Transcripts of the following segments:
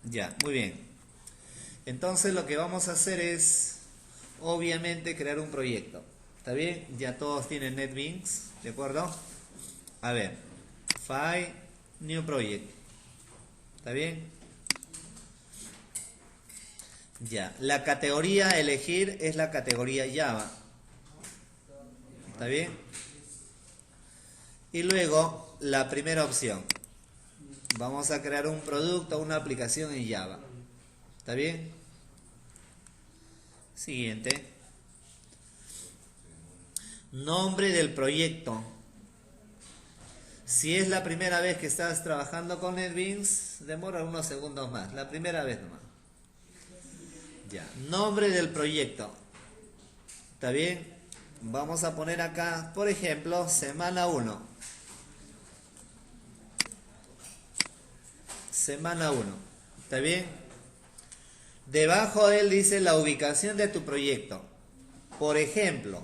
Ya, muy bien. Entonces lo que vamos a hacer es, obviamente, crear un proyecto. ¿Está bien? Ya todos tienen NetBeans, ¿de acuerdo? A ver, File, New Project. ¿Está bien? Ya, la categoría a elegir es la categoría Java. ¿Está bien? Y luego, la primera opción. Vamos a crear un producto, una aplicación en Java. ¿Está bien? Siguiente. Nombre del proyecto. Si es la primera vez que estás trabajando con NetBeans, demora unos segundos más. La primera vez nomás. Ya. Nombre del proyecto. ¿Está bien? Vamos a poner acá, por ejemplo, semana 1. Semana 1. ¿Está bien? Debajo de él dice la ubicación de tu proyecto. Por ejemplo,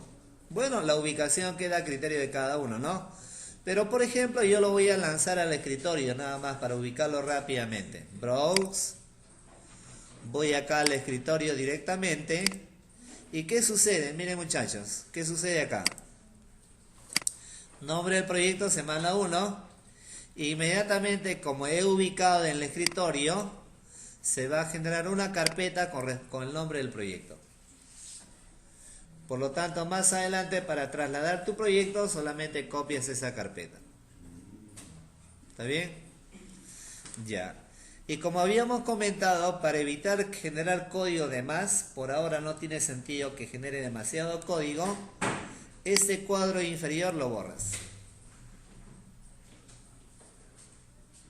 bueno, la ubicación queda a criterio de cada uno, ¿no? Pero por ejemplo, yo lo voy a lanzar al escritorio nada más para ubicarlo rápidamente. Browse. Voy acá al escritorio directamente. ¿Y qué sucede? Miren muchachos, ¿qué sucede acá? Nombre del proyecto, semana 1. Inmediatamente, como he ubicado en el escritorio, se va a generar una carpeta con el nombre del proyecto. Por lo tanto, más adelante, para trasladar tu proyecto, solamente copias esa carpeta. ¿Está bien? Ya. Y como habíamos comentado, para evitar generar código de más, por ahora no tiene sentido que genere demasiado código, este cuadro inferior lo borras.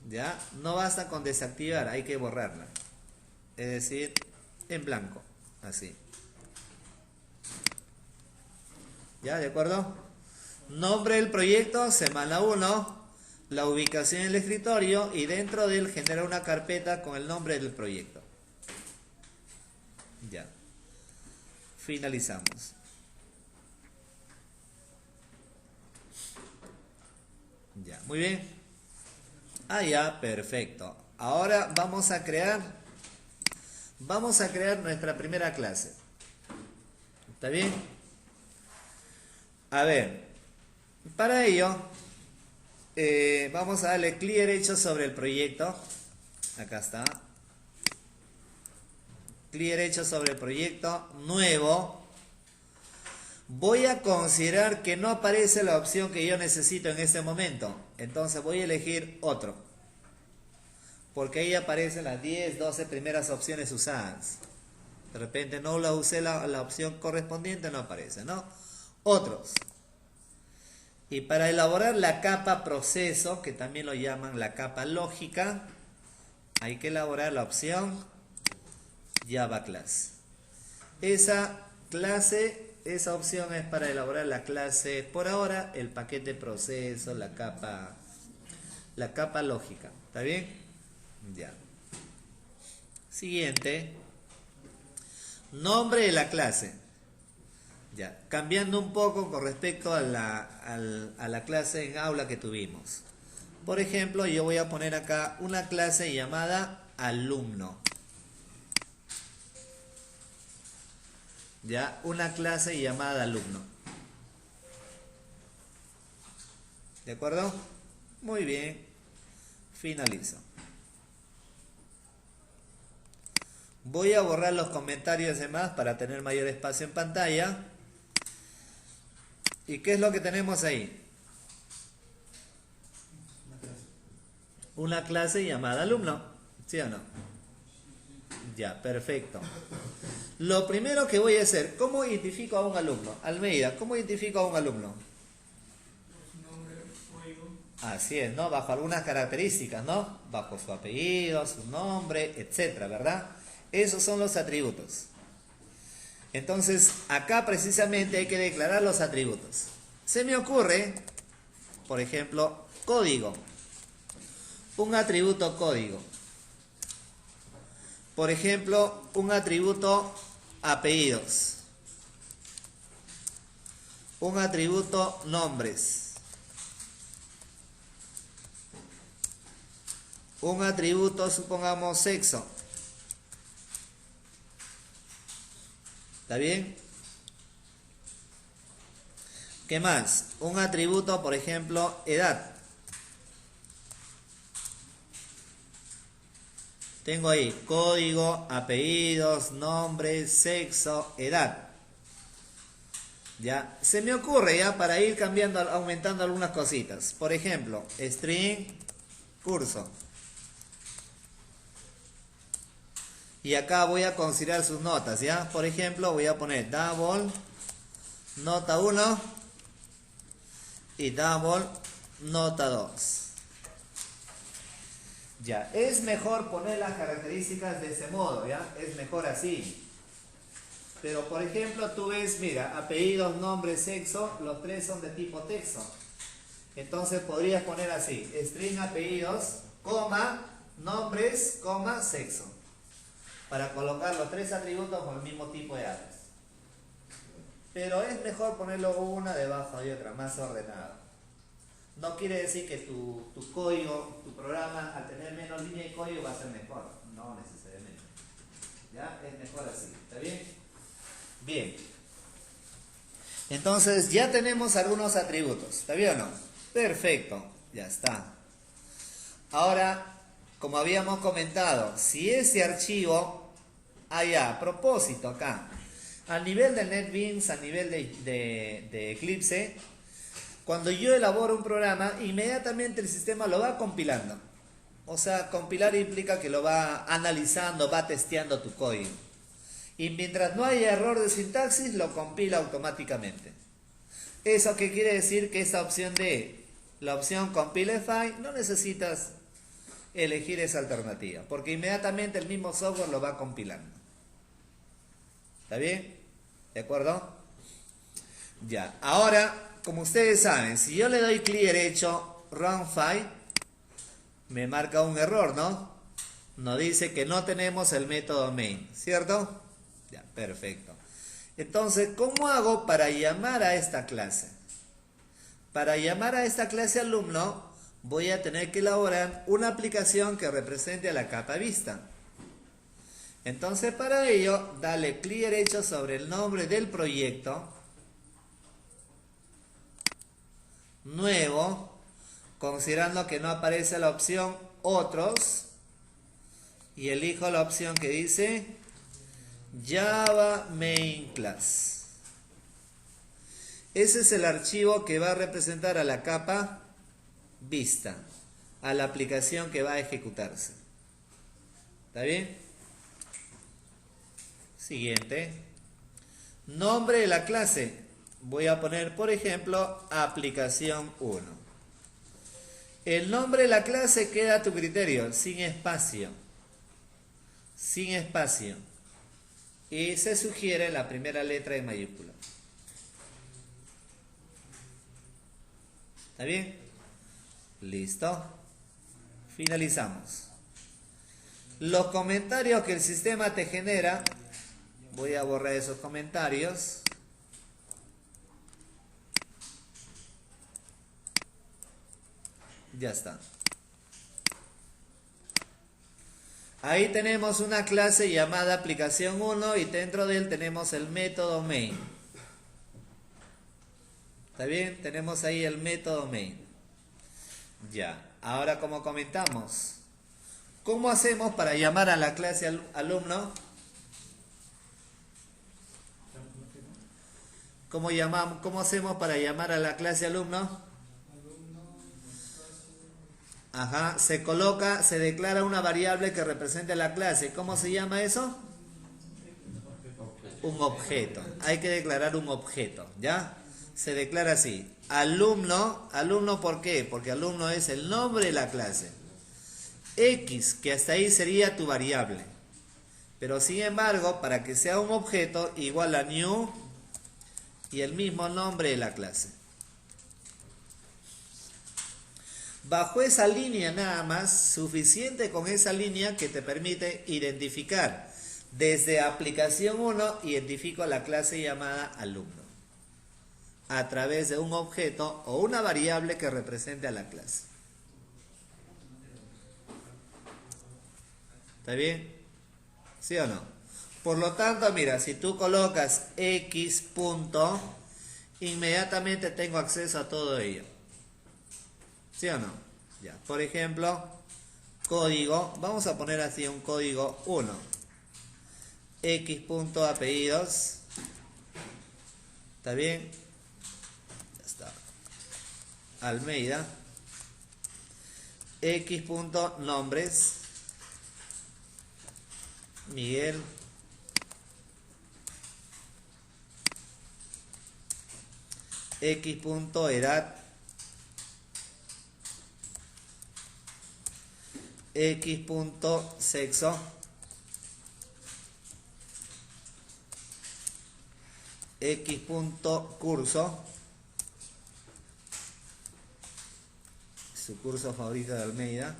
¿Ya? No basta con desactivar, hay que borrarla. Es decir, en blanco, así. ¿Ya? ¿De acuerdo? Nombre del proyecto, semana 1. La ubicación en el escritorio y dentro de él genera una carpeta con el nombre del proyecto. Ya. Finalizamos. Ya, muy bien. Ah, ya, perfecto. Ahora vamos a crear nuestra primera clase. ¿Está bien? A ver, para ello vamos a darle clic derecho sobre el proyecto. Acá está. Clic derecho sobre el proyecto, nuevo. Voy a considerar que no aparece la opción que yo necesito en este momento. Entonces voy a elegir otro. Porque ahí aparecen las 10, 12 primeras opciones usadas. De repente no la usé la opción correspondiente, no aparece, ¿no? Otros. Y para elaborar la capa proceso, que también lo llaman la capa lógica, hay que elaborar la opción Java Class. Esa opción es para elaborar la clase, por ahora, el paquete proceso, la capa lógica. ¿Está bien? Ya. Siguiente. Nombre de la clase. Ya. Cambiando un poco con respecto a la clase en aula que tuvimos. Por ejemplo, yo voy a poner acá una clase llamada alumno. Ya, una clase llamada alumno. ¿De acuerdo? Muy bien. Finalizo. Voy a borrar los comentarios demás para tener mayor espacio en pantalla. ¿Y qué es lo que tenemos ahí? Una clase llamada alumno. ¿Sí o no? Ya, perfecto. Lo primero que voy a hacer, ¿cómo identifico a un alumno? Almeida, ¿cómo identifico a un alumno? Así es, ¿no? Bajo algunas características, ¿no? Bajo su apellido, su nombre, etcétera, ¿verdad? Esos son los atributos. Entonces, acá precisamente hay que declarar los atributos. Se me ocurre, por ejemplo, código. Un atributo código. Por ejemplo, un atributo apellidos. Un atributo nombres. Un atributo, supongamos, sexo. ¿Está bien? ¿Qué más? Un atributo, por ejemplo, edad. Tengo ahí código, apellidos, nombre, sexo, edad. Ya, se me ocurre ya para ir cambiando, aumentando algunas cositas. Por ejemplo, string, curso. Y acá voy a considerar sus notas, ¿ya? Por ejemplo, voy a poner double, nota 1 y double, nota 2. Ya, es mejor poner las características de ese modo, ¿ya? Es mejor así. Pero, por ejemplo, tú ves, mira, apellidos, nombre, sexo, los tres son de tipo texto. Entonces podrías poner así, string apellidos, coma, nombres, coma, sexo. Para colocar los tres atributos con el mismo tipo de arras. Pero es mejor ponerlo una debajo de otra, más ordenado. No quiere decir que tu código, tu programa, al tener menos línea de código va a ser mejor. No necesariamente. ¿Ya? Es mejor así. ¿Está bien? Bien. Entonces ya tenemos algunos atributos. ¿Está bien o no? Perfecto. Ya está. Ahora, como habíamos comentado, si ese archivo, a propósito acá, a nivel del NetBeans, a nivel de Eclipse, cuando yo elaboro un programa, inmediatamente el sistema lo va compilando. O sea, compilar implica que lo va analizando, va testeando tu código. Y mientras no haya error de sintaxis, lo compila automáticamente. ¿Eso qué quiere decir? Que esta opción la opción Compilify, no necesitas elegir esa alternativa, porque inmediatamente el mismo software lo va compilando. ¿Está bien? ¿De acuerdo? Ya, ahora, como ustedes saben, si yo le doy clic derecho, Run File, me marca un error, ¿no? Nos dice que no tenemos el método main, ¿cierto? Ya, perfecto. Entonces, ¿cómo hago para llamar a esta clase? Para llamar a esta clase alumno, voy a tener que elaborar una aplicación que represente a la capa vista. Entonces, para ello, dale clic derecho sobre el nombre del proyecto, nuevo, considerando que no aparece la opción otros, y elijo la opción que dice Java Main Class. Ese es el archivo que va a representar a la capa vista, a la aplicación que va a ejecutarse. ¿Está bien? Siguiente. Nombre de la clase. Voy a poner, por ejemplo, aplicación 1. El nombre de la clase queda a tu criterio, sin espacio. Sin espacio. Y se sugiere la primera letra en mayúscula. ¿Está bien? Listo. Finalizamos. Los comentarios que el sistema te genera, voy a borrar esos comentarios. Ya está. Ahí tenemos una clase llamada aplicación 1 y dentro de él tenemos el método main. ¿Está bien? Tenemos ahí el método main. Ya. Ahora, como comentamos, ¿cómo hacemos para llamar a la clase alumno? ¿Cómo hacemos para llamar a la clase alumno? Ajá, se declara una variable que represente la clase. ¿Cómo se llama eso? Un objeto. Hay que declarar un objeto, ¿ya? Se declara así. Alumno, ¿por qué? Porque alumno es el nombre de la clase. X, que hasta ahí sería tu variable. Pero sin embargo, para que sea un objeto, igual a new y el mismo nombre de la clase. Bajo esa línea nada más, suficiente con esa línea que te permite identificar. Desde aplicación 1 identifico la clase llamada alumno. A través de un objeto o una variable que represente a la clase. ¿Está bien? ¿Sí o no? Por lo tanto, mira, si tú colocas X punto, inmediatamente tengo acceso a todo ello. ¿Sí o no? Ya. Por ejemplo, código, vamos a poner así un código 1. X punto apellidos. ¿Está bien? Ya está. Almeida. X punto nombres. Miguel. X punto edad. X punto sexo. X punto curso. Su curso favorito de Almeida.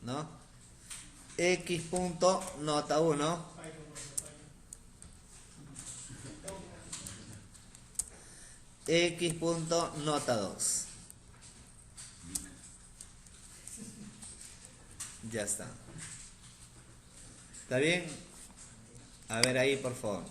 ¿No? X punto nota 1. X punto nota 2. Ya está. ¿Está bien? A ver ahí, por favor.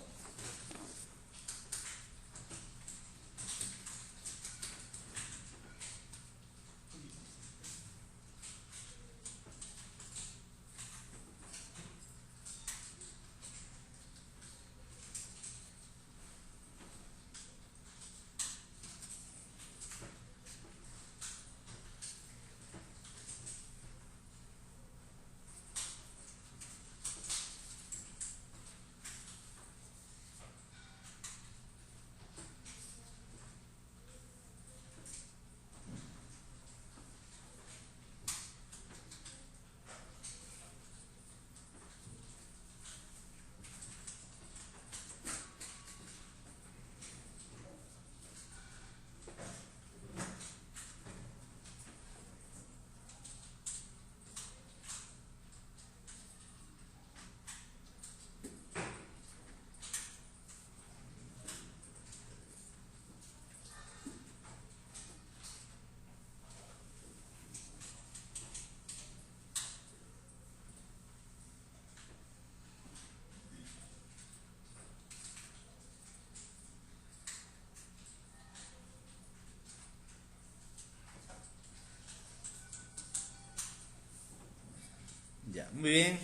Ya, muy bien.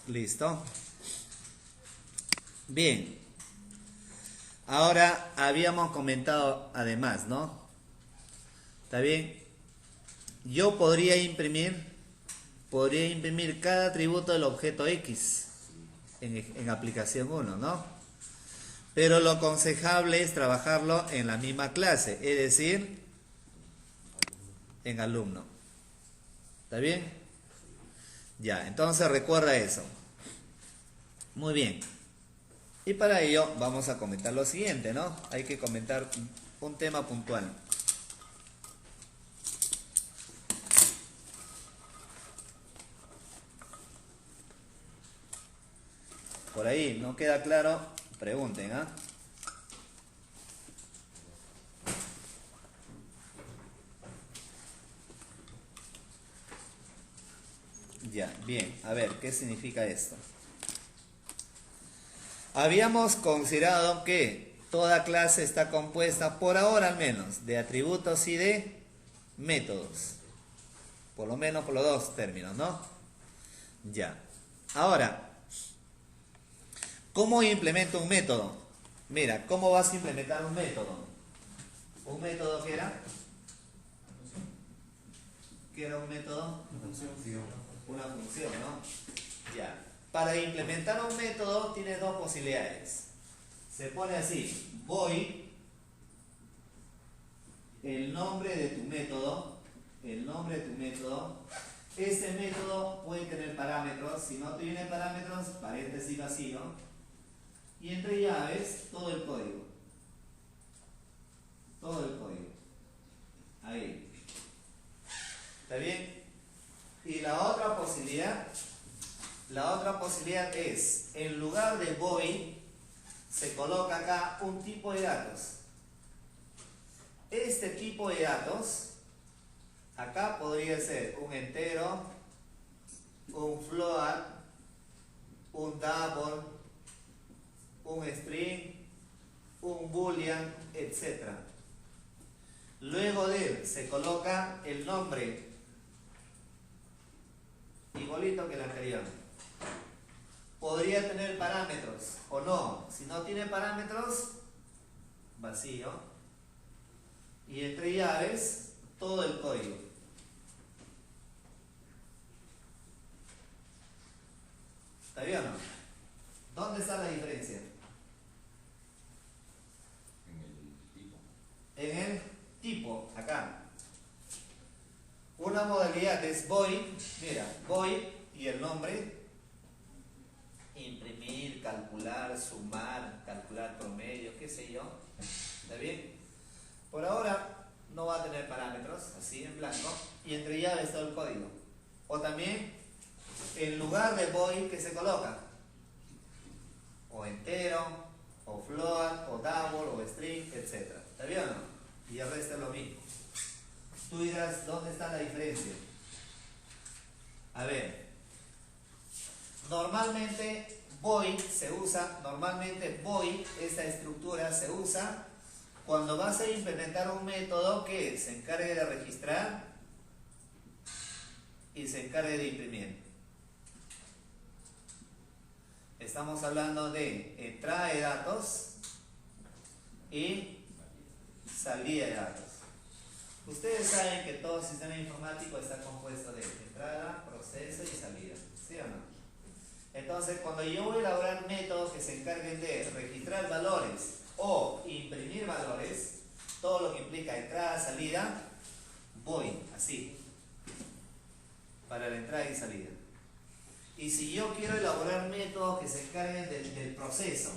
Listo. Bien. Ahora habíamos comentado además, ¿no? ¿Está bien? Yo podría imprimir cada atributo del objeto X en aplicación 1, ¿no? Pero lo aconsejable es trabajarlo en la misma clase, es decir, en alumno. ¿Está bien? Ya, entonces recuerda eso. Muy bien. Y para ello vamos a comentar lo siguiente, ¿no? Hay que comentar un tema puntual. Por ahí no queda claro, pregunten, ¿ah? Ya, bien. A ver, ¿qué significa esto? Habíamos considerado que toda clase está compuesta, por ahora al menos, de atributos y de métodos. Por lo menos por los dos términos, ¿no? Ya. Ahora, ¿cómo implemento un método? Mira, ¿cómo vas a implementar un método? ¿Un método qué era? ¿Qué era un método? Una función, ¿no? Ya. Para implementar un método tienes dos posibilidades. Se pone así, void, el nombre de tu método, este método puede tener parámetros, si no tiene parámetros, paréntesis vacío, y entre llaves, todo el código. Ahí. ¿Está bien? Y la otra posibilidad es, en lugar de void, se coloca acá un tipo de datos. Este tipo de datos, acá podría ser un entero, un float, un double, un string, un boolean, etc. Luego de él se coloca el nombre, igualito que el anterior. Podría tener parámetros o no. Si no tiene parámetros, vacío. Y entre llaves, todo el código. ¿Está bien o no? ¿Dónde está la diferencia? En el tipo. En el tipo, acá. Una modalidad es void, mira, void y el nombre, imprimir, calcular, sumar, calcular promedio, qué sé yo. ¿Está bien? Por ahora no va a tener parámetros, así en blanco, y entre llaves todo el código. O también, en lugar de void, que se coloca o entero, o float, o double, o string, etc. ¿Está bien o no? Y el resto es lo mismo. Tú dirás, ¿dónde está la diferencia? A ver, normalmente void se usa, esta estructura se usa cuando vas a implementar un método que se encargue de registrar y se encargue de imprimir. Estamos hablando de entrada de datos y salida de datos. Ustedes saben que todo sistema informático está compuesto de entrada, proceso y salida, ¿sí o no? Entonces, cuando yo voy a elaborar métodos que se encarguen de registrar valores o imprimir valores, todo lo que implica entrada, salida, voy así, para la entrada y salida. Y si yo quiero elaborar métodos que se encarguen del proceso,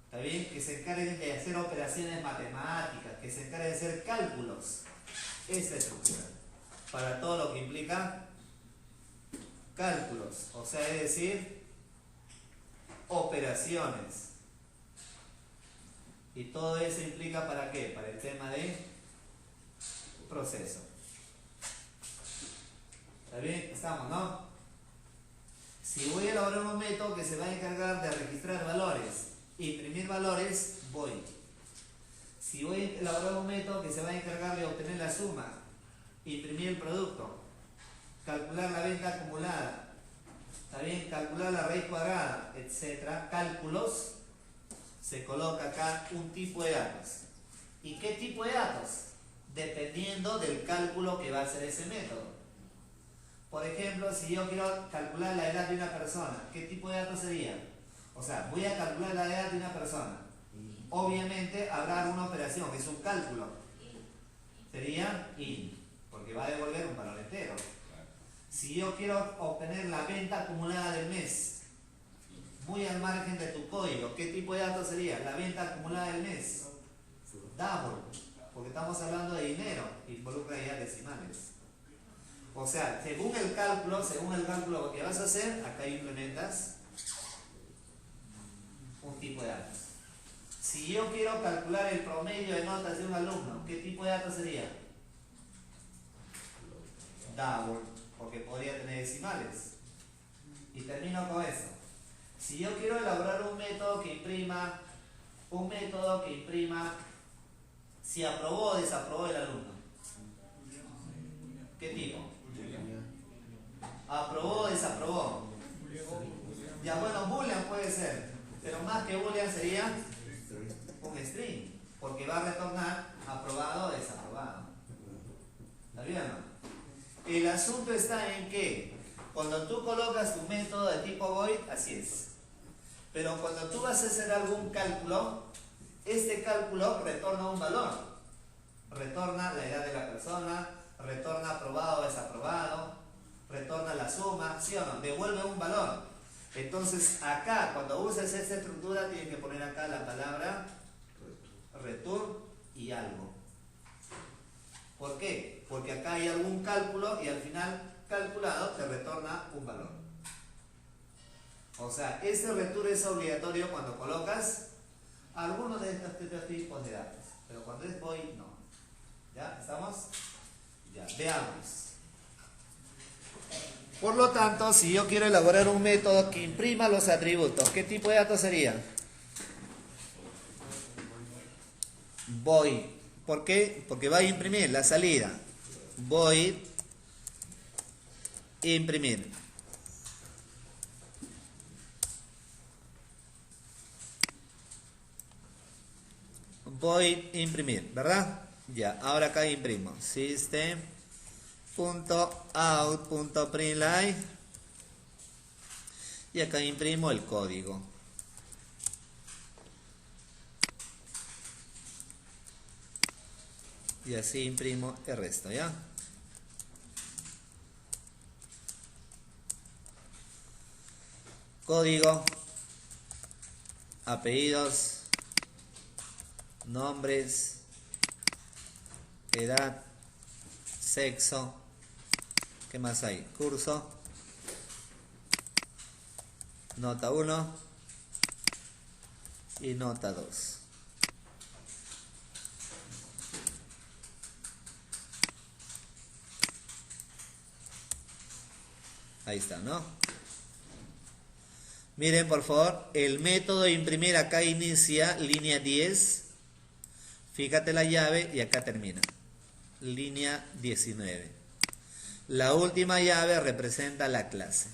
¿está bien? Que se encarguen de hacer operaciones matemáticas, que se encarguen de hacer cálculos, esa estructura, para todo lo que implica cálculos, o sea, es decir, operaciones. Y todo eso implica ¿para qué? Para el tema de proceso. ¿Está bien? Estamos, ¿no? Si voy a elaborar un método que se va a encargar de registrar valores, imprimir valores, voy. Si voy a elaborar un método que se va a encargar de obtener la suma, imprimir el producto, calcular la venta acumulada, ¿está bien? Calcular la raíz cuadrada, etcétera, cálculos, se coloca acá un tipo de datos. ¿Y qué tipo de datos? Dependiendo del cálculo que va a hacer ese método. Por ejemplo, si yo quiero calcular la edad de una persona, ¿qué tipo de datos sería? O sea, voy a calcular la edad de una persona. Obviamente habrá una operación, que es un cálculo. Sería in, porque va a devolver un valor entero. Si yo quiero obtener la venta acumulada del mes, muy al margen de tu código, ¿qué tipo de datos sería? La venta acumulada del mes. Double, porque estamos hablando de dinero, involucra ya decimales. O sea, según el cálculo que vas a hacer, acá implementas un tipo de datos. Si yo quiero calcular el promedio de notas de un alumno, ¿qué tipo de datos sería? Double, porque podría tener decimales. Y termino con eso. Si yo quiero elaborar un método que imprima si aprobó o desaprobó el alumno, ¿qué tipo? ¿Aprobó o desaprobó? Ya bueno, boolean puede ser, pero más que boolean sería un string, porque va a retornar aprobado o desaprobado. ¿Está bien o no? El asunto está en que cuando tú colocas tu método de tipo void, así es. Pero cuando tú vas a hacer algún cálculo, este cálculo retorna un valor. Retorna la edad de la persona, retorna aprobado o desaprobado, retorna la suma, ¿sí o no? Devuelve un valor. Entonces acá, cuando uses esta estructura, tienes que poner acá la palabra return y algo. ¿Por qué? Porque acá hay algún cálculo y al final calculado te retorna un valor. O sea, este return es obligatorio cuando colocas algunos de estos tipos de datos. Pero cuando es void, no. ¿Ya? ¿Estamos? Ya, veamos. Por lo tanto, si yo quiero elaborar un método que imprima los atributos, ¿qué tipo de datos sería? Void. ¿Por qué? Porque va a imprimir la salida. Void imprimir. Void imprimir, ¿verdad? Ya, ahora acá imprimo. System.out.println y acá imprimo el código. Y así imprimo el resto, ¿ya? Código, apellidos, nombres, edad, sexo, ¿qué más hay? Curso, nota 1 y nota 2. Ahí está, ¿no? Miren, por favor, el método de imprimir acá inicia línea 10. Fíjate la llave y acá termina. Línea 19. La última llave representa la clase.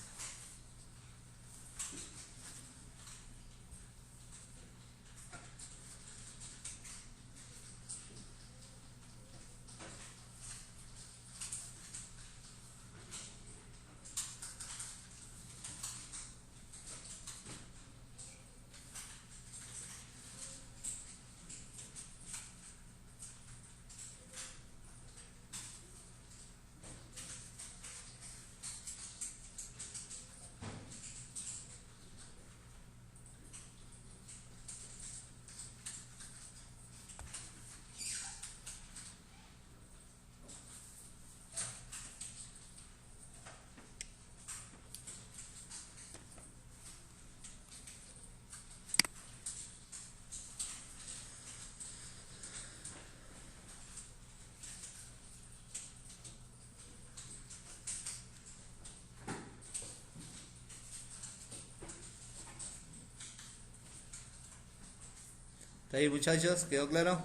¿Está ahí, muchachos? ¿Quedó claro?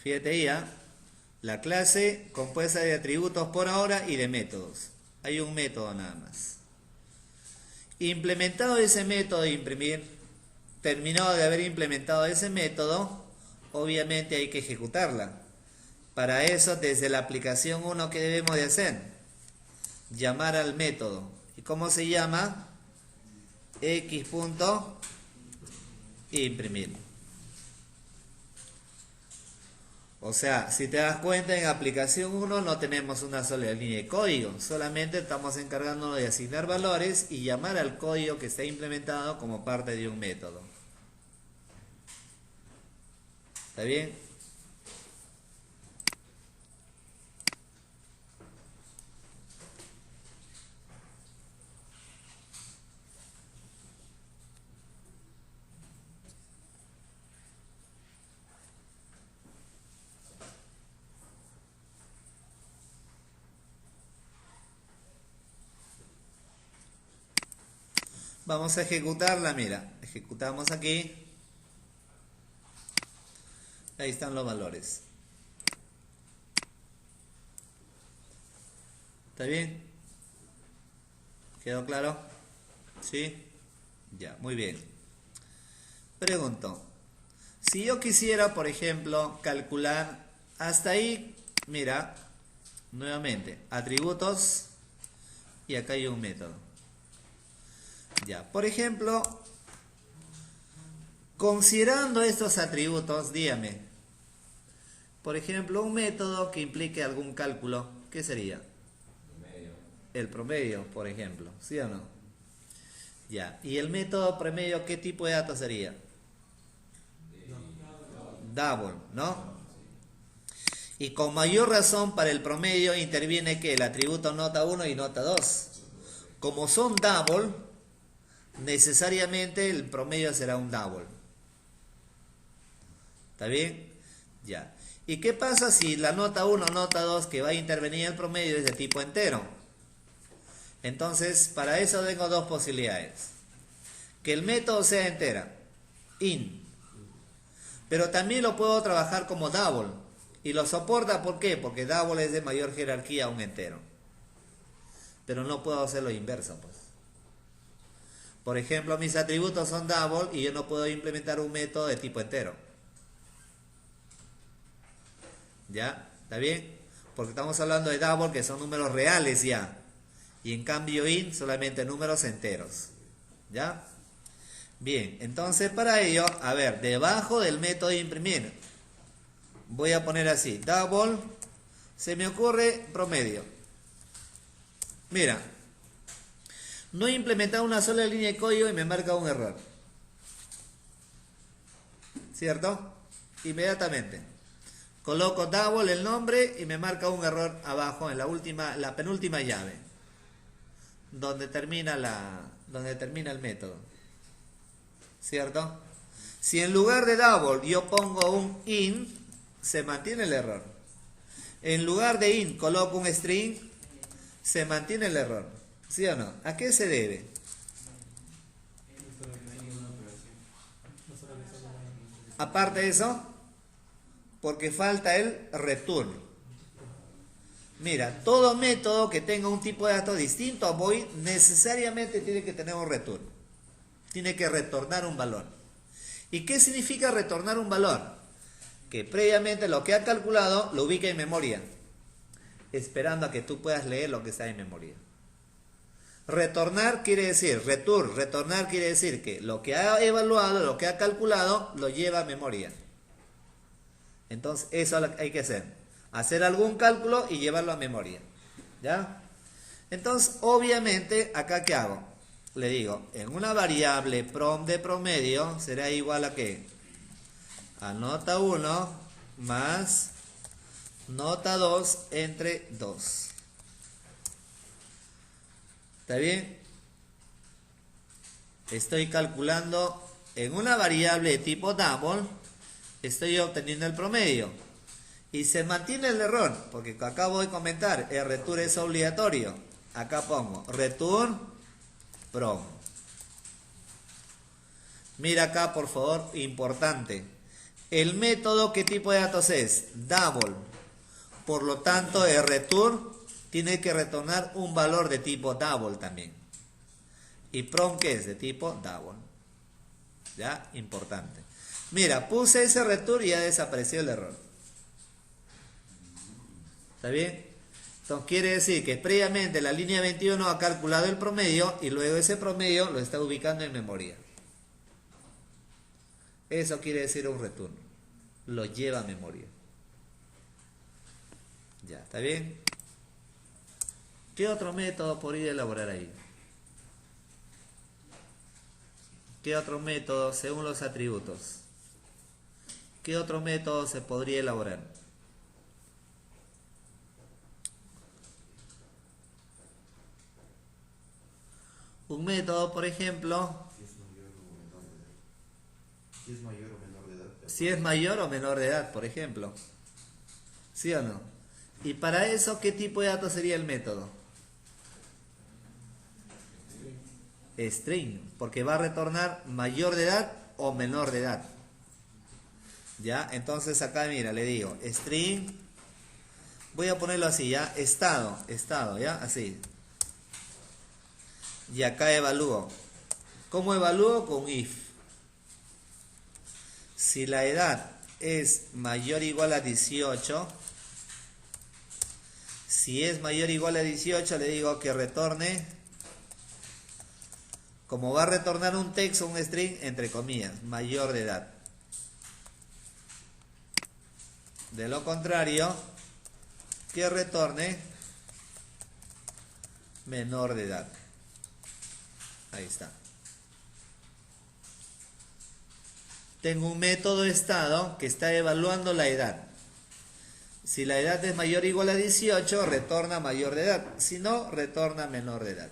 Fíjate ahí, ¿ah? La clase compuesta de atributos por ahora y de métodos. Hay un método nada más. Implementado ese método de imprimir, terminado de haber implementado ese método, obviamente hay que ejecutarla. Para eso, desde la aplicación 1, ¿qué debemos de hacer? Llamar al método. ¿Y cómo se llama? X.imprimir. O sea, si te das cuenta, en aplicación 1 no tenemos una sola línea de código, solamente estamos encargándonos de asignar valores y llamar al código que está implementado como parte de un método. ¿Está bien? Vamos a ejecutarla, mira, ejecutamos aquí. Ahí están los valores. ¿Está bien? ¿Quedó claro? ¿Sí? Ya, muy bien. Pregunto, si yo quisiera, por ejemplo, calcular hasta ahí, mira, nuevamente, atributos y acá hay un método. Ya, por ejemplo, considerando estos atributos, dígame, por ejemplo, un método que implique algún cálculo, ¿qué sería? Promedio. El promedio, por ejemplo, ¿sí o no? Ya, y el método promedio, ¿qué tipo de datos sería? Double, ¿no? Y con mayor razón para el promedio interviene que el atributo nota 1 y nota 2. Como son double, necesariamente el promedio será un double. ¿Está bien? Ya. ¿Y qué pasa si la nota 1, nota 2 que va a intervenir en el promedio es de tipo entero? Entonces, para eso tengo dos posibilidades. Que el método sea entera, int. Pero también lo puedo trabajar como double. Y lo soporta, ¿por qué? Porque double es de mayor jerarquía a un entero. Pero no puedo hacer lo inverso, pues. Por ejemplo, mis atributos son double y yo no puedo implementar un método de tipo entero. ¿Ya? ¿Está bien? Porque estamos hablando de double que son números reales ya. Y en cambio int solamente números enteros. ¿Ya? Bien, entonces para ello, a ver, debajo del método de imprimir, voy a poner así, double, se me ocurre promedio. Mira, no he implementado una sola línea de código y me marca un error. ¿Cierto? Inmediatamente. Coloco double el nombre y me marca un error abajo en la penúltima llave. Donde termina el método. ¿Cierto? Si en lugar de double yo pongo un int, se mantiene el error. En lugar de int coloco un string, se mantiene el error. ¿Sí o no? ¿A qué se debe? Aparte de eso, porque falta el return. Mira, todo método que tenga un tipo de datos distinto a void necesariamente tiene que tener un return. Tiene que retornar un valor. ¿Y qué significa retornar un valor? Que previamente lo que ha calculado lo ubica en memoria, esperando a que tú puedas leer lo que está en memoria. Retornar quiere decir, retornar quiere decir que lo que ha evaluado, lo que ha calculado, lo lleva a memoria. Entonces, eso hay que hacer algún cálculo y llevarlo a memoria. ¿Ya? Entonces, obviamente, acá ¿qué hago? Le digo, en una variable prom de promedio será igual a ¿qué? A nota 1 más nota 2 entre 2. ¿Está bien? Estoy calculando en una variable de tipo double, estoy obteniendo el promedio. Y se mantiene el error, porque acabo de comentar, el return es obligatorio. Acá pongo return prom. Mira acá, por favor, importante. El método, ¿qué tipo de datos es? Double. Por lo tanto, el return tiene que retornar un valor de tipo double también. ¿Y prom qué es? De tipo double. ¿Ya? Importante. Mira, puse ese return y ya desapareció el error. ¿Está bien? Entonces quiere decir que previamente la línea 21 ha calculado el promedio y luego ese promedio lo está ubicando en memoria. Eso quiere decir un return. Lo lleva a memoria. Ya, ¿está bien? ¿Qué otro método podría elaborar ahí? ¿Qué otro método según los atributos? ¿Qué otro método se podría elaborar? Un método, por ejemplo, Si es mayor o menor de edad. si es mayor o menor de edad, por ejemplo. ¿Sí o no? Y para eso, ¿qué tipo de datos sería el método? String, porque va a retornar mayor de edad o menor de edad. ¿Ya? Entonces acá, mira, le digo, string, voy a ponerlo así, ¿ya? Estado, ¿ya? Así. Y acá evalúo. ¿Cómo evalúo? Con if. Si la edad es mayor o igual a 18, si es mayor o igual a 18, le digo que retorne, como va a retornar un texto, un string, entre comillas, mayor de edad. De lo contrario, que retorne menor de edad. Ahí está. Tengo un método estado que está evaluando la edad. Si la edad es mayor o igual a 18, retorna mayor de edad. Si no, retorna menor de edad.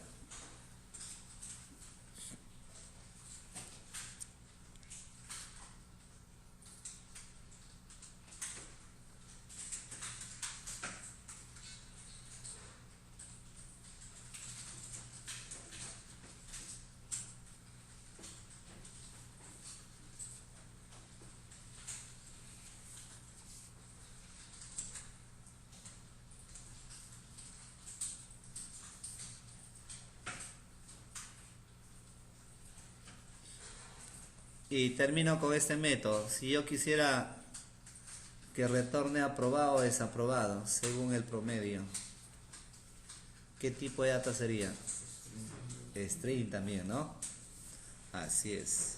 Y termino con este método. Si yo quisiera que retorne aprobado o desaprobado, según el promedio, ¿qué tipo de data sería? String también, ¿no? Así es.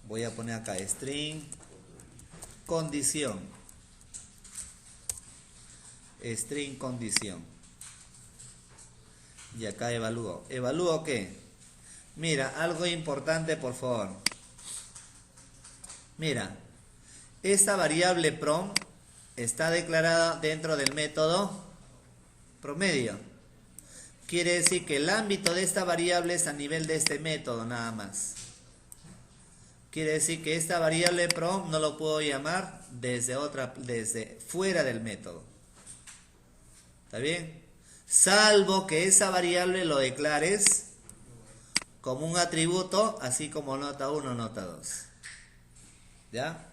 Voy a poner acá string condición. String condición. Y acá evalúo. ¿Evalúo qué? Mira, algo importante, por favor. Mira, esta variable prom está declarada dentro del método promedio. Quiere decir que el ámbito de esta variable es a nivel de este método nada más. Quiere decir que esta variable prom no lo puedo llamar desde fuera del método. ¿Está bien? Salvo que esa variable lo declares como un atributo, así como nota 1, nota 2. ¿Ya?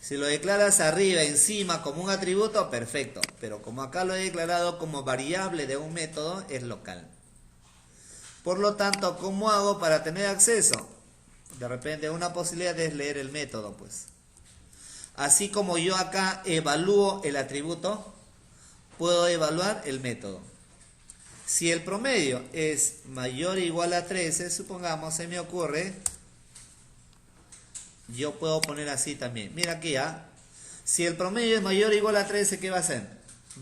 Si lo declaras arriba, encima, como un atributo, perfecto. Pero como acá lo he declarado como variable de un método, es local. Por lo tanto, ¿cómo hago para tener acceso? De repente, una posibilidad es leer el método, pues. Así como yo acá evalúo el atributo, puedo evaluar el método. Si el promedio es mayor o igual a 13, supongamos, se me ocurre, yo puedo poner así también. Mira aquí, ¿ah? Si el promedio es mayor o igual a 13, ¿qué va a hacer?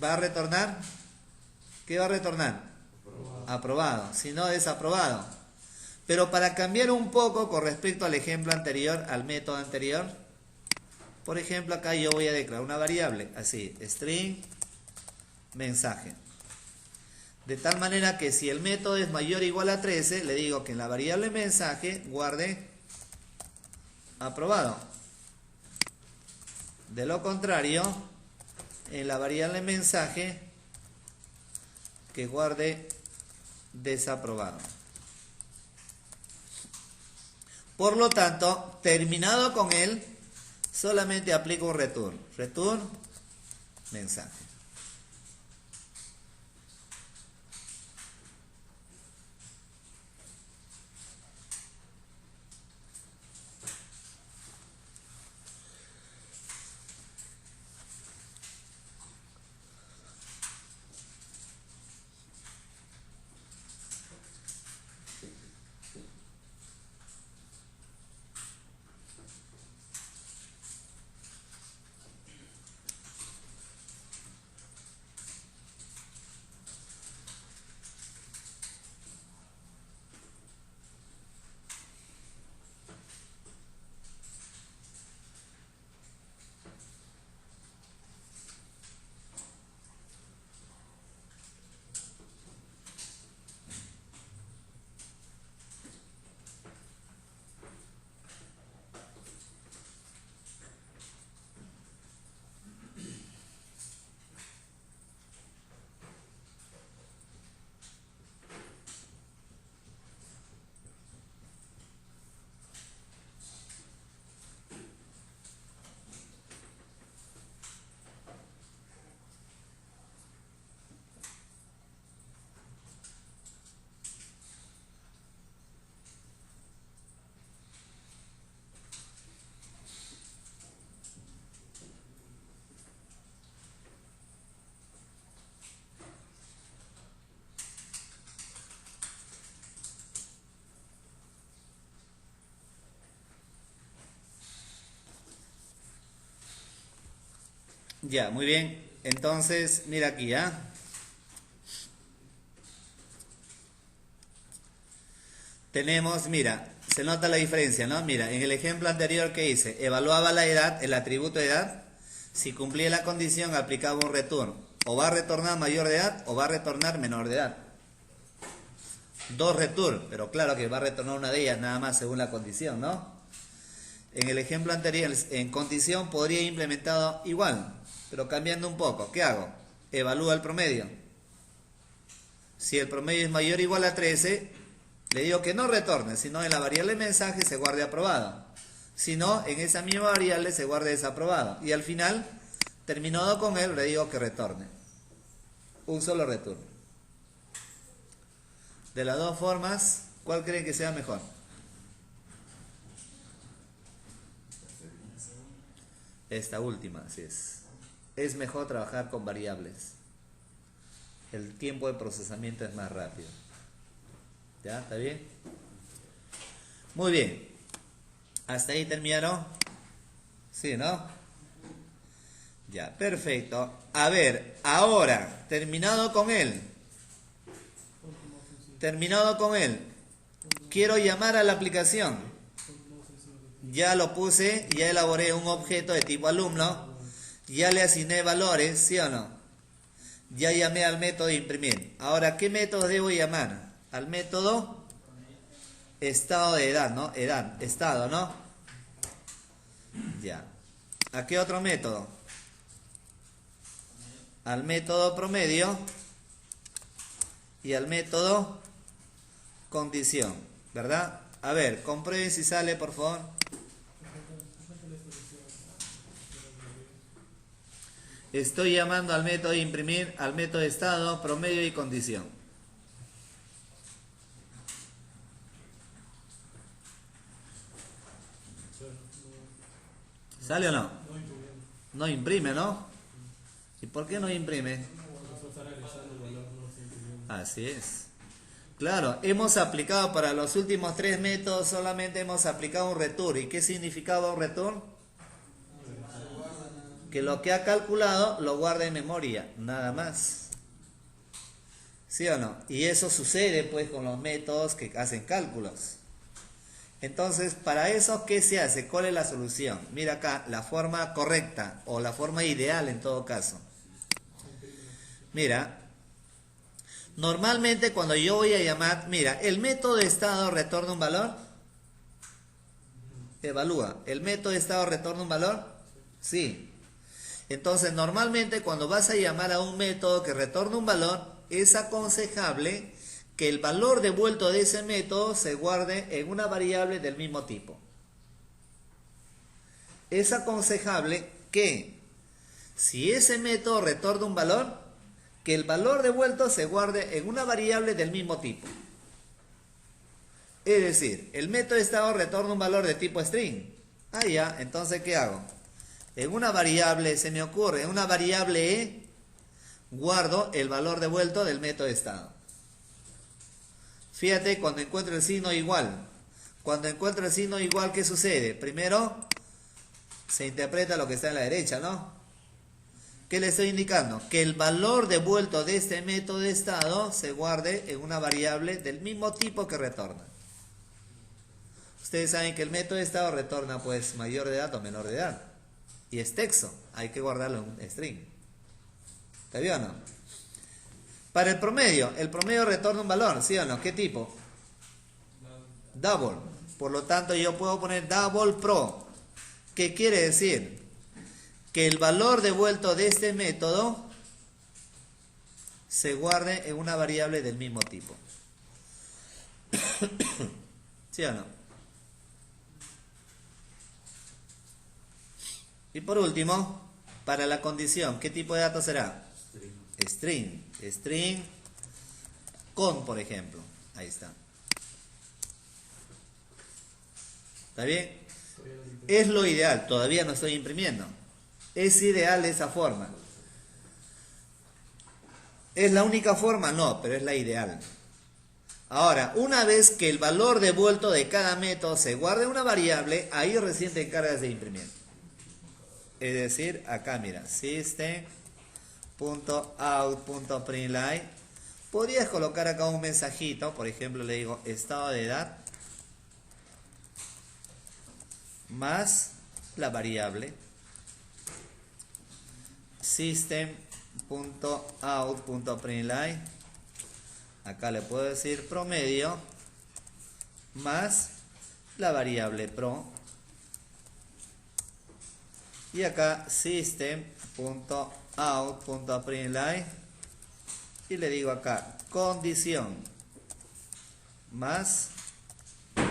¿Va a retornar? ¿Qué va a retornar? Aprobado. Si no, desaprobado. Pero para cambiar un poco con respecto al ejemplo anterior, al método anterior, por ejemplo, acá yo voy a declarar una variable, así, string mensaje. De tal manera que si el método es mayor o igual a 13, le digo que en la variable mensaje guarde aprobado. De lo contrario, en la variable mensaje que guarde desaprobado. Por lo tanto, terminado con él, solamente aplico un return. Return mensaje. Ya, muy bien. Entonces, mira aquí, ¿ah? Tenemos, mira, se nota la diferencia, ¿no? Mira, en el ejemplo anterior que hice, evaluaba la edad, el atributo de edad. Si cumplía la condición, aplicaba un return. O va a retornar mayor de edad o va a retornar menor de edad. Dos return, pero claro que va a retornar una de ellas nada más según la condición, ¿no? En el ejemplo anterior, en condición podría implementado igual, pero cambiando un poco. ¿Qué hago? Evalúa el promedio. Si el promedio es mayor o igual a 13, le digo que no retorne, sino en la variable mensaje se guarde aprobado. Si no, en esa misma variable se guarde desaprobado. Y al final, terminado con él, le digo que retorne. Un solo return. De las dos formas, ¿cuál creen que sea mejor? Esta última, así es. Es mejor trabajar con variables. El tiempo de procesamiento es más rápido. ¿Ya? ¿Está bien? Muy bien. ¿Hasta ahí terminaron? Sí, ¿no? Ya, perfecto. A ver, ahora, terminado con él. Terminado con él. Quiero llamar a la aplicación. Ya lo puse, ya elaboré un objeto de tipo alumno. Ya le asigné valores, ¿sí o no? Ya llamé al método de imprimir. Ahora, ¿qué método debo llamar? Al método estado de edad, ¿no? Edad, estado, ¿no? Ya. ¿A qué otro método? Al método promedio y al método condición, ¿verdad? A ver, comprueben si sale, por favor. Estoy llamando al método de imprimir, al método de estado, promedio y condición. ¿Sale o no? No imprime, ¿no? ¿Y por qué no imprime? Así es. Claro, hemos aplicado para los últimos 3 métodos, solamente hemos aplicado un return. ¿Y qué significaba un return? Que lo que ha calculado lo guarda en memoria, nada más. ¿Sí o no? Y eso sucede pues con los métodos que hacen cálculos. Entonces, para eso, ¿qué se hace? ¿Cuál es la solución? Mira acá, la forma correcta o la forma ideal en todo caso. Mira, normalmente cuando yo voy a llamar, mira, el método de estado retorna un valor. Evalúa. ¿El método de estado retorna un valor? Sí. Entonces, normalmente cuando vas a llamar a un método que retorna un valor, es aconsejable que el valor devuelto de ese método se guarde en una variable del mismo tipo. Es aconsejable que, si ese método retorna un valor, que el valor devuelto se guarde en una variable del mismo tipo. Es decir, el método de estado retorna un valor de tipo string. Ah, ya, entonces ¿qué hago? En una variable, se me ocurre, en una variable e, guardo el valor devuelto del método de estado. Fíjate, cuando encuentro el signo igual. Cuando encuentro el signo igual, ¿qué sucede? Primero, se interpreta lo que está a la derecha, ¿no? ¿Qué le estoy indicando? Que el valor devuelto de este método de estado se guarde en una variable del mismo tipo que retorna. Ustedes saben que el método de estado retorna pues mayor de edad o menor de edad. Y es texto, hay que guardarlo en un string. ¿Está bien o no? Para el promedio retorna un valor, ¿sí o no? ¿Qué tipo? Double. Por lo tanto, yo puedo poner double pro. ¿Qué quiere decir? Que el valor devuelto de este método se guarde en una variable del mismo tipo. ¿Sí o no? Y por último, para la condición, ¿qué tipo de dato será? String. String con, por ejemplo. Ahí está. ¿Está bien? Es lo ideal. Todavía no estoy imprimiendo. Es ideal de esa forma. ¿Es la única forma? No, pero es la ideal. Ahora, una vez que el valor devuelto de cada método se guarde en una variable, ahí recién te encargas de imprimir. Es decir, acá mira, system.out.println. Podrías colocar acá un mensajito, por ejemplo, le digo estado de edad más la variable system.out.println. Acá le puedo decir promedio más la variable pro. Y acá system.out.println y le digo acá condición más con.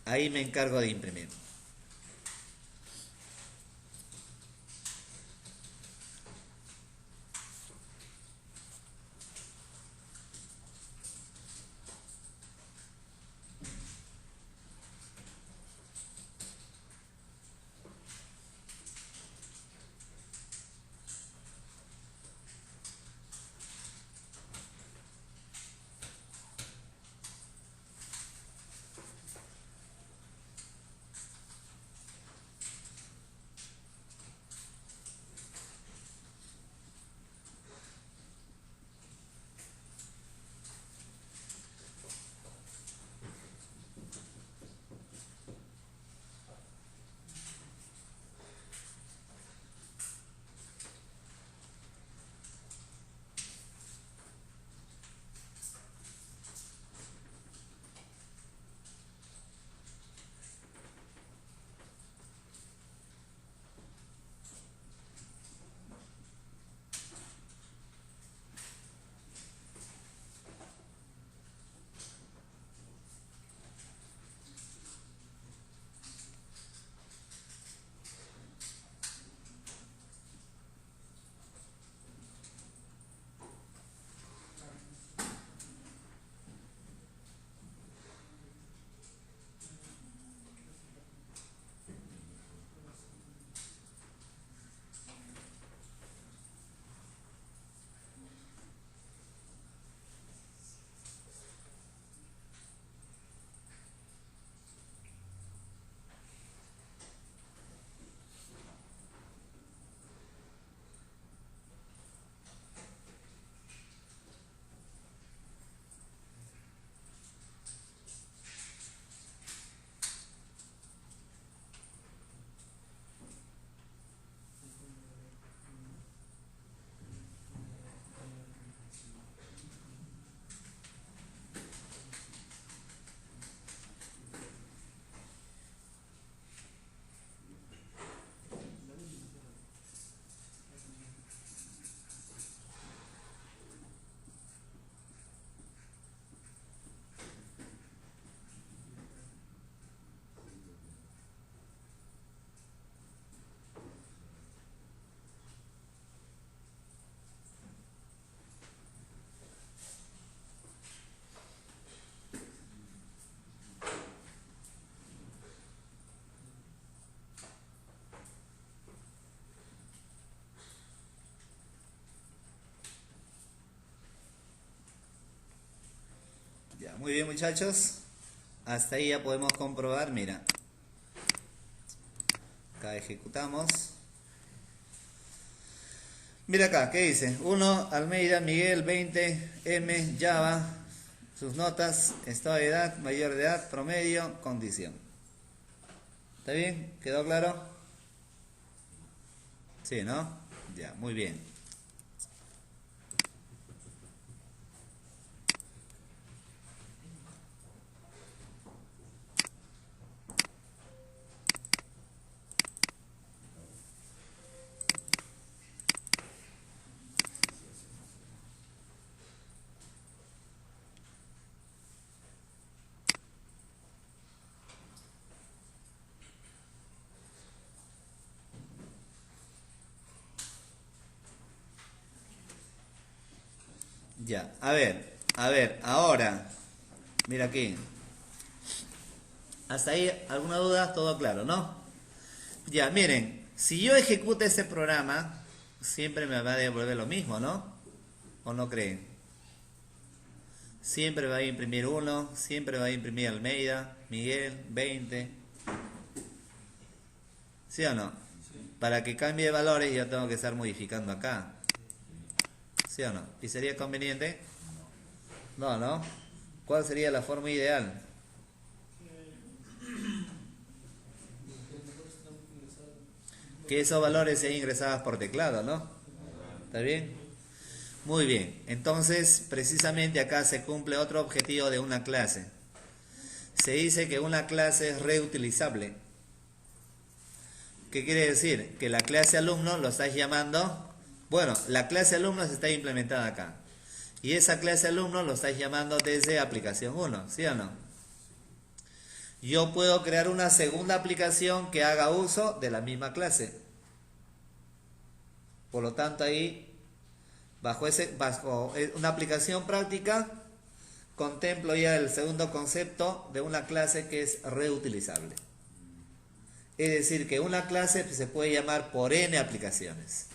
Ahí me encargo de imprimir. Ya, muy bien muchachos. Hasta ahí ya podemos comprobar, mira. Acá ejecutamos. Mira acá, ¿qué dice? 1, Almeida, Miguel, 20, M, Java, sus notas, estado de edad, mayor de edad, promedio, condición. ¿Está bien? ¿Quedó claro? Sí, ¿no? Ya, muy bien. Ya, a ver, ahora, mira aquí. Hasta ahí, ¿alguna duda? Todo claro, ¿no? Ya, miren, si yo ejecuto este programa, siempre me va a devolver lo mismo, ¿no? ¿O no creen? Siempre va a imprimir 1, siempre va a imprimir Almeida, Miguel, 20. ¿Sí o no? Para que cambie de valores yo tengo que estar modificando acá. ¿Sí o no? ¿Y sería conveniente? No, ¿no? ¿Cuál sería la forma ideal? Que esos valores sean ingresados por teclado, ¿no? ¿Está bien? Muy bien. Entonces, precisamente acá se cumple otro objetivo de una clase. Se dice que una clase es reutilizable. ¿Qué quiere decir? Que la clase alumno lo estás llamando... Bueno, la clase alumno está implementada acá. Y esa clase alumno lo estás llamando desde aplicación 1, ¿sí o no? Yo puedo crear una segunda aplicación que haga uso de la misma clase. Por lo tanto, ahí, bajo una aplicación práctica, contemplo ya el segundo concepto de una clase que es reutilizable. Es decir, que una clase se puede llamar por n aplicaciones.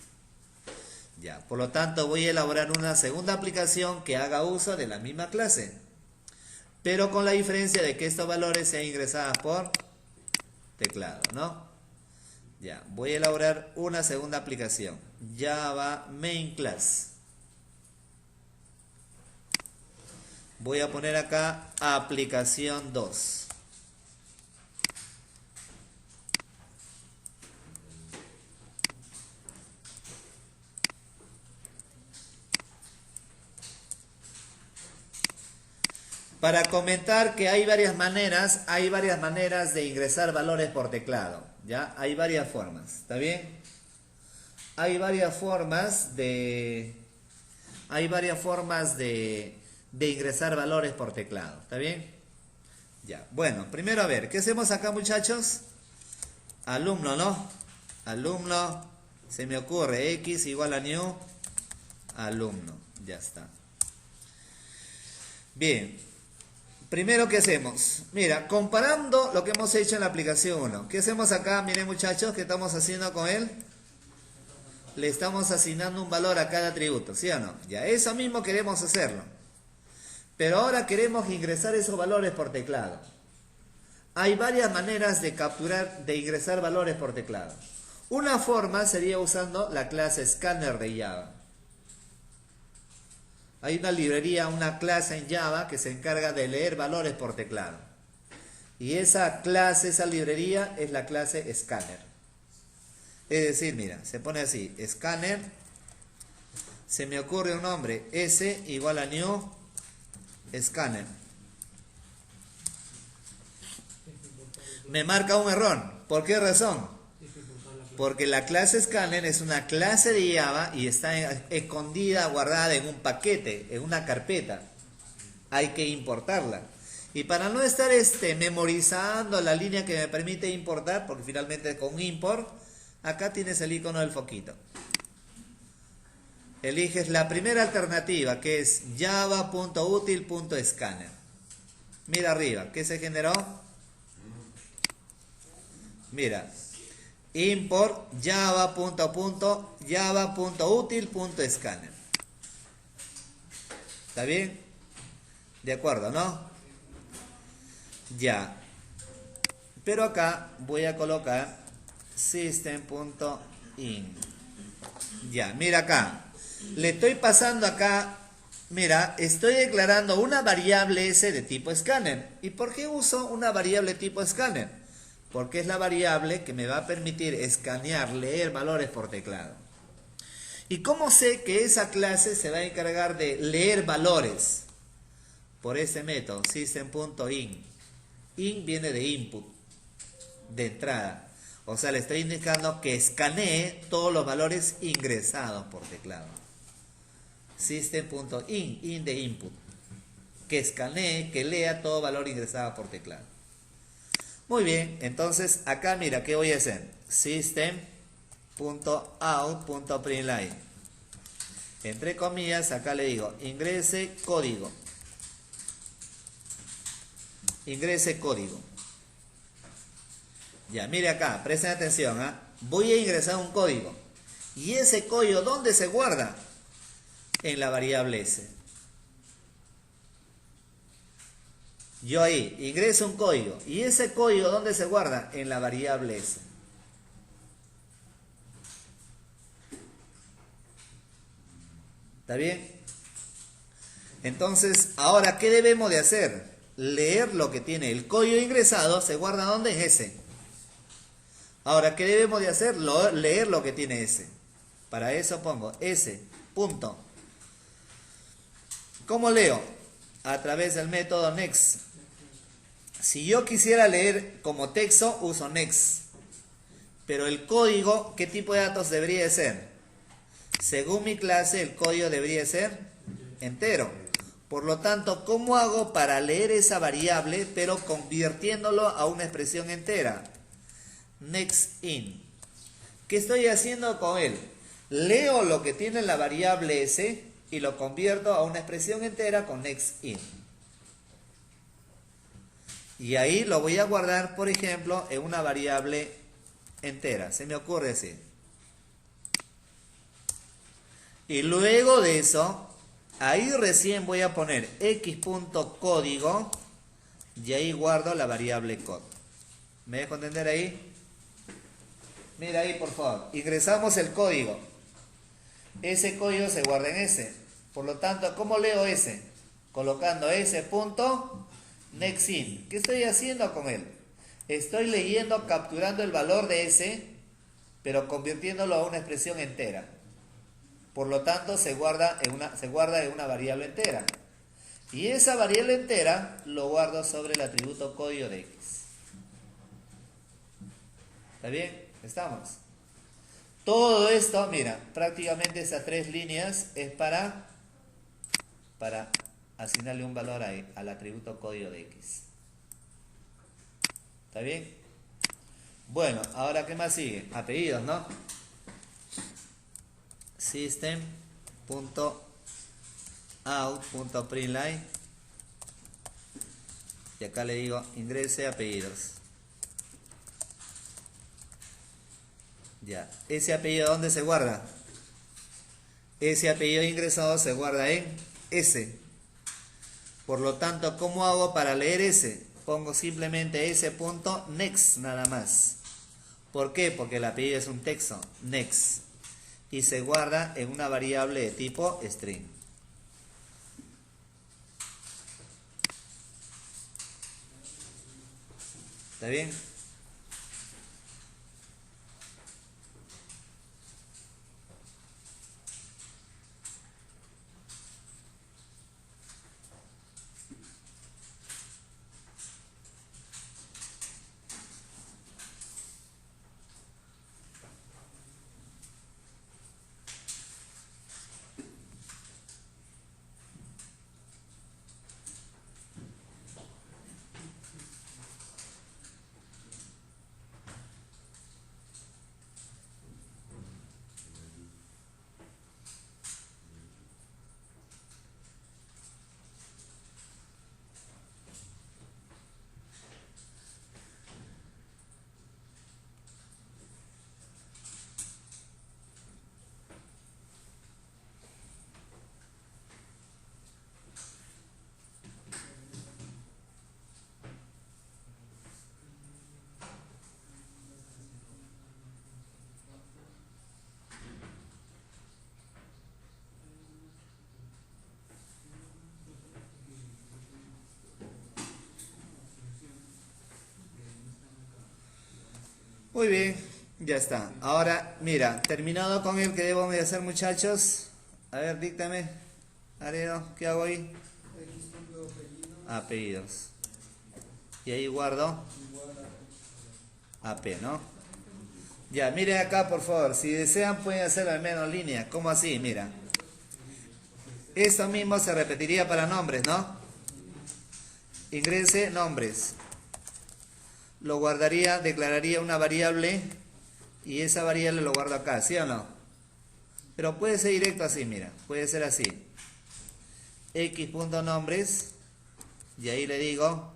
Ya, por lo tanto voy a elaborar una segunda aplicación que haga uso de la misma clase, pero con la diferencia de que estos valores sean ingresados por teclado, ¿no? Ya, voy a elaborar una segunda aplicación, Java Main Class. Voy a poner acá aplicación 2. Para comentar que hay varias maneras de ingresar valores por teclado, ¿ya? Hay varias formas, ¿está bien? Hay varias formas de ingresar valores por teclado, ¿está bien? Ya, bueno, primero a ver, ¿qué hacemos acá muchachos? Alumno, ¿no? Alumno, se me ocurre, x igual a new, alumno, ya está. Bien. Primero, ¿qué hacemos? Mira, comparando lo que hemos hecho en la aplicación 1. ¿Qué hacemos acá? Miren muchachos, ¿qué estamos haciendo con él? Le estamos asignando un valor a cada atributo, ¿sí o no? Ya, eso mismo queremos hacerlo. Pero ahora queremos ingresar esos valores por teclado. Hay varias maneras de ingresar valores por teclado. Una forma sería usando la clase Scanner de Java. Hay una librería, una clase en Java que se encarga de leer valores por teclado. Y esa clase, esa librería es la clase Scanner. Es decir, mira, se pone así, Scanner, se me ocurre un nombre, S igual a new, Scanner. Me marca un error. ¿Por qué razón? Porque la clase Scanner es una clase de Java y está escondida, guardada en un paquete, en una carpeta. Hay que importarla. Y para no estar memorizando la línea que me permite importar, porque finalmente con import, acá tienes el icono del foquito. Eliges la primera alternativa, que es java.util.scanner. Mira arriba, ¿qué se generó? Mira. Import java.util.scanner. ¿Está bien? ¿De acuerdo, no? Ya. Pero acá voy a colocar system.in. Ya, mira acá. Le estoy pasando acá, mira, estoy declarando una variable S de tipo scanner. ¿Y por qué uso una variable tipo scanner? Porque es la variable que me va a permitir escanear, leer valores por teclado. ¿Y cómo sé que esa clase se va a encargar de leer valores? Por ese método, system.in. In viene de input, de entrada. O sea, le estoy indicando que escanee todos los valores ingresados por teclado. System.in, in de input. Que escanee, que lea todo valor ingresado por teclado. Muy bien, entonces acá mira, ¿qué voy a hacer? System.out.println. Entre comillas, acá le digo, ingrese código. Ingrese código. Ya, mire acá, presten atención, ¿ah? Voy a ingresar un código. ¿Y ese código dónde se guarda? En la variable S. Yo ahí ingreso un código. ¿Y ese código dónde se guarda? En la variable S. ¿Está bien? Entonces, ahora, ¿qué debemos de hacer? Leer lo que tiene el código ingresado, ¿se guarda dónde? En S. Ahora, ¿qué debemos de hacer? Leer lo que tiene S. Para eso pongo S. Punto. ¿Cómo leo? A través del método next. Si yo quisiera leer como texto, uso next. Pero el código, ¿qué tipo de datos debería de ser? Según mi clase, el código debería ser entero. Por lo tanto, ¿cómo hago para leer esa variable, pero convirtiéndolo a una expresión entera? Next in. ¿Qué estoy haciendo con él? Leo lo que tiene la variable S y lo convierto a una expresión entera con next in. Y ahí lo voy a guardar, por ejemplo, en una variable entera. Se me ocurre así. Y luego de eso, ahí recién voy a poner x.código y ahí guardo la variable code. ¿Me dejo entender ahí? Mira ahí, por favor. Ingresamos el código. Ese código se guarda en S. Por lo tanto, ¿cómo leo S? Colocando S.nextIn. ¿Qué estoy haciendo con él? Estoy leyendo, capturando el valor de S, pero convirtiéndolo a una expresión entera. Por lo tanto, se guarda en una variable entera. Y esa variable entera lo guardo sobre el atributo código de X. ¿Está bien? Estamos. Todo esto, mira, prácticamente esas 3 líneas es para asignarle un valor al atributo código de X. ¿Está bien? Bueno, ahora ¿qué más sigue? Apellidos, ¿no? System.out.println. Y acá le digo ingrese apellidos. Ya, ese apellido ¿dónde se guarda? Ese apellido ingresado se guarda en S. Por lo tanto, ¿cómo hago para leer S? Pongo simplemente S.next nada más. ¿Por qué? Porque el apellido es un texto, next. Y se guarda en una variable de tipo string. ¿Está bien? Muy bien, ya está. Ahora, mira, terminado con el que debo de hacer, muchachos. A ver, díctame. Aredo, ¿qué hago ahí? Apellidos. Y ahí guardo AP, ¿no? Ya, mire acá, por favor. Si desean, pueden hacerlo al menos línea. ¿Cómo así? Mira. Esto mismo se repetiría para nombres, ¿no? Ingrese nombres. Lo guardaría, declararía una variable y esa variable lo guardo acá, ¿sí o no? Pero puede ser directo así, mira, puede ser así. X.nombres y ahí le digo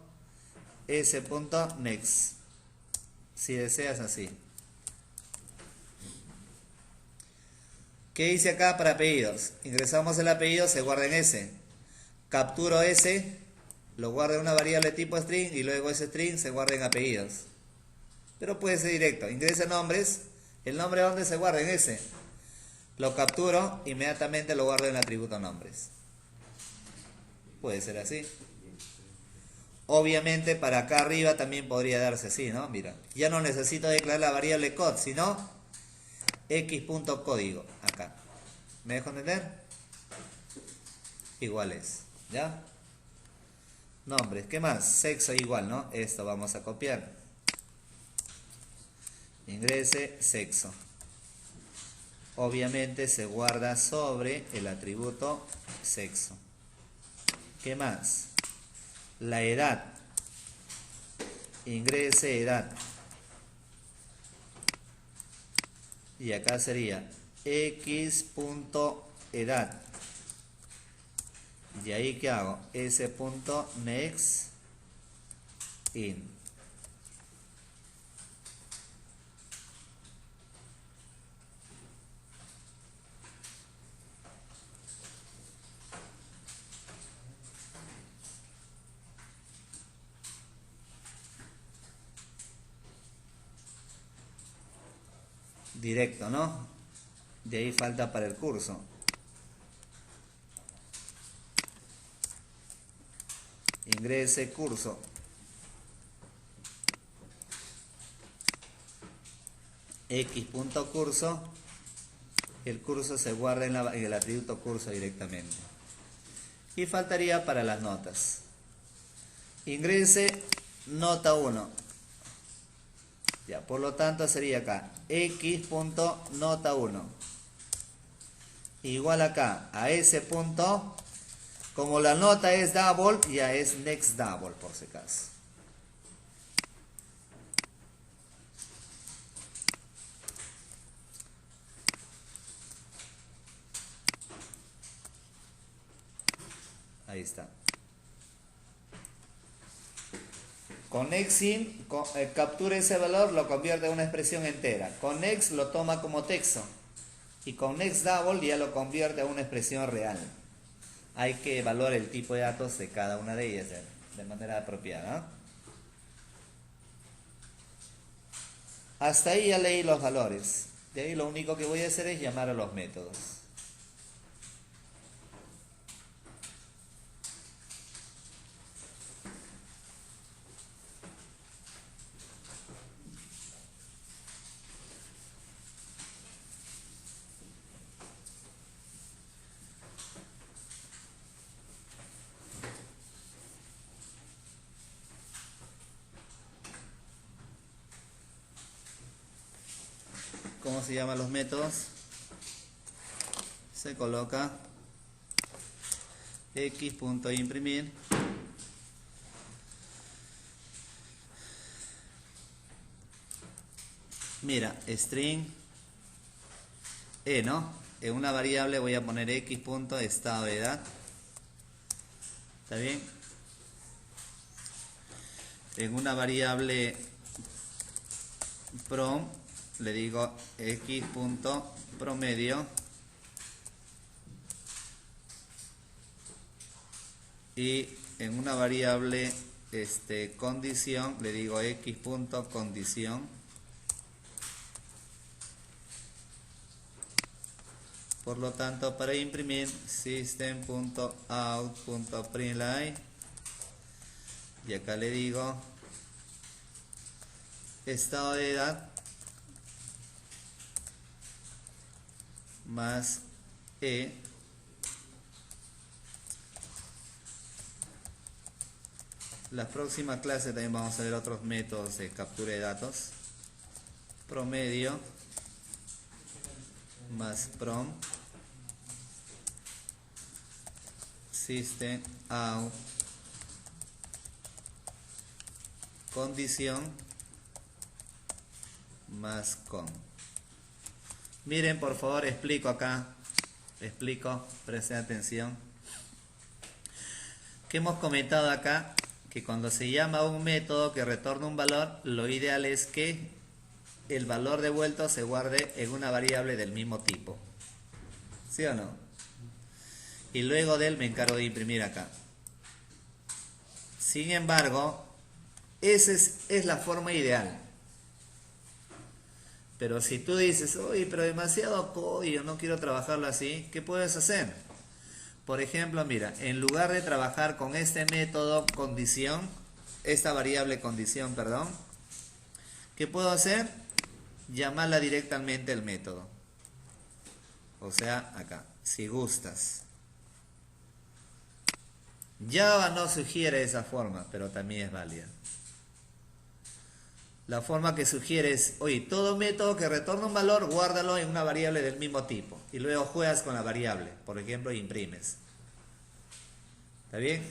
s.next. Si deseas así. ¿Qué hice acá para apellidos? Ingresamos el apellido, se guarda en S. Capturo S, lo guardo en una variable tipo string y luego ese string se guarda en apellidos. Pero puede ser directo. Ingresa nombres, el nombre ¿dónde se guarda? En S. Lo capturo, inmediatamente lo guardo en el atributo nombres. Puede ser así. Obviamente para acá arriba también podría darse así, ¿no? Mira, ya no necesito declarar la variable code, sino x.código acá. ¿Me dejo entender? Igual es, ¿ya? Nombres, ¿qué más? Sexo igual, ¿no? Esto vamos a copiar. Ingrese sexo. Obviamente se guarda sobre el atributo sexo. ¿Qué más? La edad. Ingrese edad. Y acá sería x.edad. Y ahí ¿qué hago? s.next in. Directo, ¿no? De ahí falta para el curso. Ingrese curso. X.curso. El curso se guarda en el atributo curso directamente. Y faltaría para las notas. Ingrese nota 1. Ya, por lo tanto sería acá x.nota 1 igual acá a ese punto, como la nota es double, ya es next double por si acaso. Ahí está. Con nextIn captura ese valor, lo convierte en una expresión entera. Con next lo toma como texto. Y con next double ya lo convierte en una expresión real. Hay que evaluar el tipo de datos de cada una de ellas de manera apropiada, ¿no? Hasta ahí ya leí los valores. De ahí lo único que voy a hacer es llamar a los métodos. ¿Cómo se llaman los métodos? Se coloca x.imprimir mira, string ¿no? En una variable voy a poner x.estado de edad. ¿Está bien? En una variable prom le digo x.promedio y en una variable condición le digo x.condición. Por lo tanto, para imprimir system.out.println y acá le digo estado de edad más E la próxima clase también vamos a ver otros métodos de captura de datos. Promedio más prom system out condición más con. Miren, por favor, explico acá. Presten atención. Que hemos comentado acá que cuando se llama un método que retorna un valor, lo ideal es que el valor devuelto se guarde en una variable del mismo tipo. ¿Sí o no? Y luego de él me encargo de imprimir acá. Sin embargo, esa es la forma ideal. Pero si tú dices, oye, pero demasiado código, no quiero trabajarlo así, ¿qué puedes hacer? Por ejemplo, mira, en lugar de trabajar con este método condición, esta variable condición, perdón, ¿qué puedo hacer? Llamarla directamente el método. O sea, acá, si gustas. Java no sugiere esa forma, pero también es válida. La forma que sugiere es, oye, todo método que retorna un valor, guárdalo en una variable del mismo tipo. Y luego juegas con la variable. Por ejemplo, imprimes. ¿Está bien?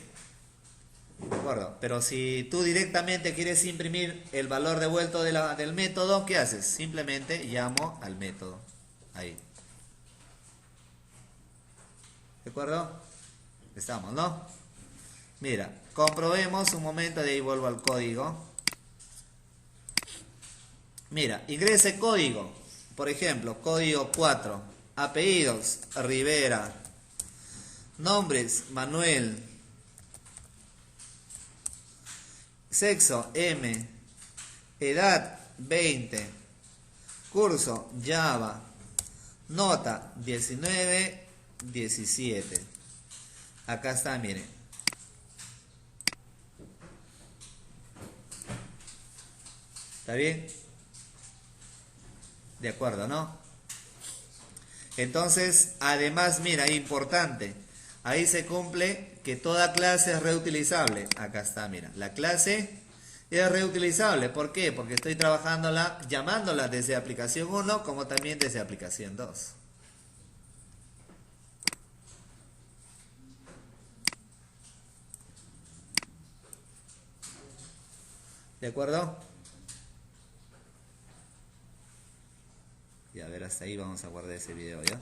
De acuerdo. Pero si tú directamente quieres imprimir el valor devuelto del método, ¿qué haces? Simplemente llamo al método. Ahí. ¿De acuerdo? Estamos, ¿no? Mira, comprobemos un momento, de ahí vuelvo al código. Mira, ingrese código. Por ejemplo, código 4. Apellidos, Rivera. Nombres, Manuel. Sexo, M. Edad, 20. Curso, Java. Nota, 19, 17. Acá está, miren. ¿Está bien? De acuerdo, ¿no? Entonces, además, mira, importante. Ahí se cumple que toda clase es reutilizable. Acá está, mira. La clase es reutilizable. ¿Por qué? Porque estoy trabajándola, llamándola desde aplicación 1 como también desde aplicación 2. ¿De acuerdo? Y a ver, hasta ahí vamos a guardar ese video, ¿ya?